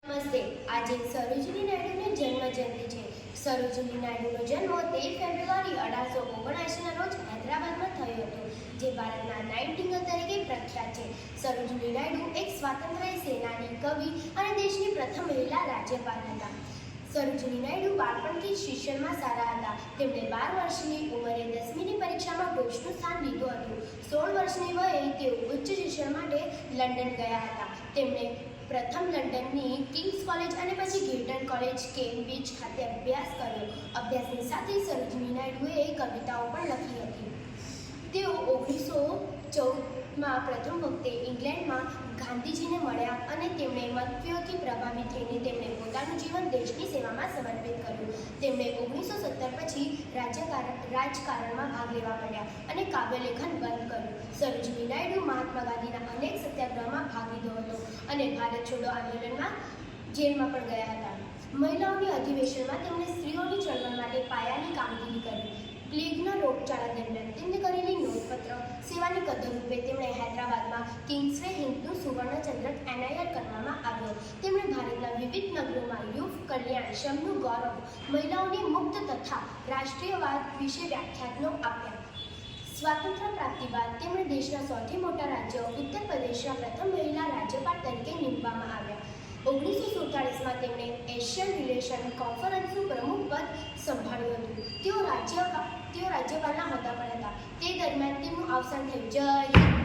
નમસ્તે. આજે સરોજિની નાયડુની જન્મજયંતિ છે. સરોજિની નાયડુનો જન્મ 13 ફેબ્રુઆરી 1879ના રોજ હૈદરાબાદમાં થયો હતો, જે ભારતના નાઇટિંગેલ તરીકે પ્રખ્યાત છે. સરોજિની નાયડુ એક સ્વાતંત્ર્ય સેનાની, કવિ અને દેશની પ્રથમ મહિલા રાજ્યપાલ હતા. સરોજિની નાયડુ બાળપણથી શિક્ષણમાં સારા હતા. તેમણે 12 વર્ષની ઉંમરે 10મીની પરીક્ષામાં ટોચનું સ્થાન લીધું હતું. 16 વર્ષની વયે તેઓ ઉચ્ચ શિક્ષણ માટે લંડન ગયા હતા. તેમણે પ્રથમ લંડનની કિંગ્સ કોલેજ અને પછી ગિલ્ટન કોલેજ, કેમ્બ્રિજ ખાતે અભ્યાસ કર્યો. અભ્યાસની સાથે સરોજિની નાયડુએ કવિતાઓ પણ લખી હતી. તેઓ 1914માં પ્રથમ વખતે ઇંગ્લેન્ડમાં ગાંધીજીને મળ્યા અને તેમણે મતવ્યૂહથી પ્રભાવિત થઈને તેમણે પોતાનું જીવન દેશની સેવામાં સમર્પિત કર્યું. તેમણે 1917 પછી રાજકારણમાં ભાગ લેવા માંડ્યા અને કાવ્યલેખન બંધ કર્યું. સરોજિની નાયડુ મહાત્મા ગાંધીના અનેક સત્યાગ્રહમાં ભાગ લીધો હતો અને ભારત છોડો આંદોલનમાં જેલમાં પણ ગયા હતા. મહિલાઓની અધિવેશનમાં તેમણે સ્ત્રીઓની ચળવળ માટે પાયાની કામગીરી કરી. પ્લેગના રોગચાળા દરમિયાન તેમને કરેલી નોંધપાત્ર સેવાની કદર રૂપે તેમણે હૈદરાબાદમાં કિંગ્સવે હિન્દનું સુવર્ણચંદ્રક એનાયત કરવામાં આવ્યો. તેમણે ભારતના વિવિધ નગરોમાં યુવ કલ્યાણ, શ્રમનું ગૌરવ, મહિલાઓની મુક્ત તથા રાષ્ટ્રીયવાદ વિશે વ્યાખ્યાનો આપ્યા. સ્વાતંત્ર્ય પ્રાપ્તિ બાદ તેમણે દેશના સૌથી મોટા રાજ્ય ઉત્તર પ્રદેશના પ્રથમ મહિલા રાજ્યપાલ તરીકે નીમવામાં આવ્યા. 1947માં તેમણે એશિયન રિલેશન કોન્ફરન્સનું પ્રમુખ પદ સંભાળ્યું હતું. તેઓ રાજ્યપાલના હોદ્દા પર હતા. તે દરમિયાન તેમનું અવસાન થયું. જય હિન્દ.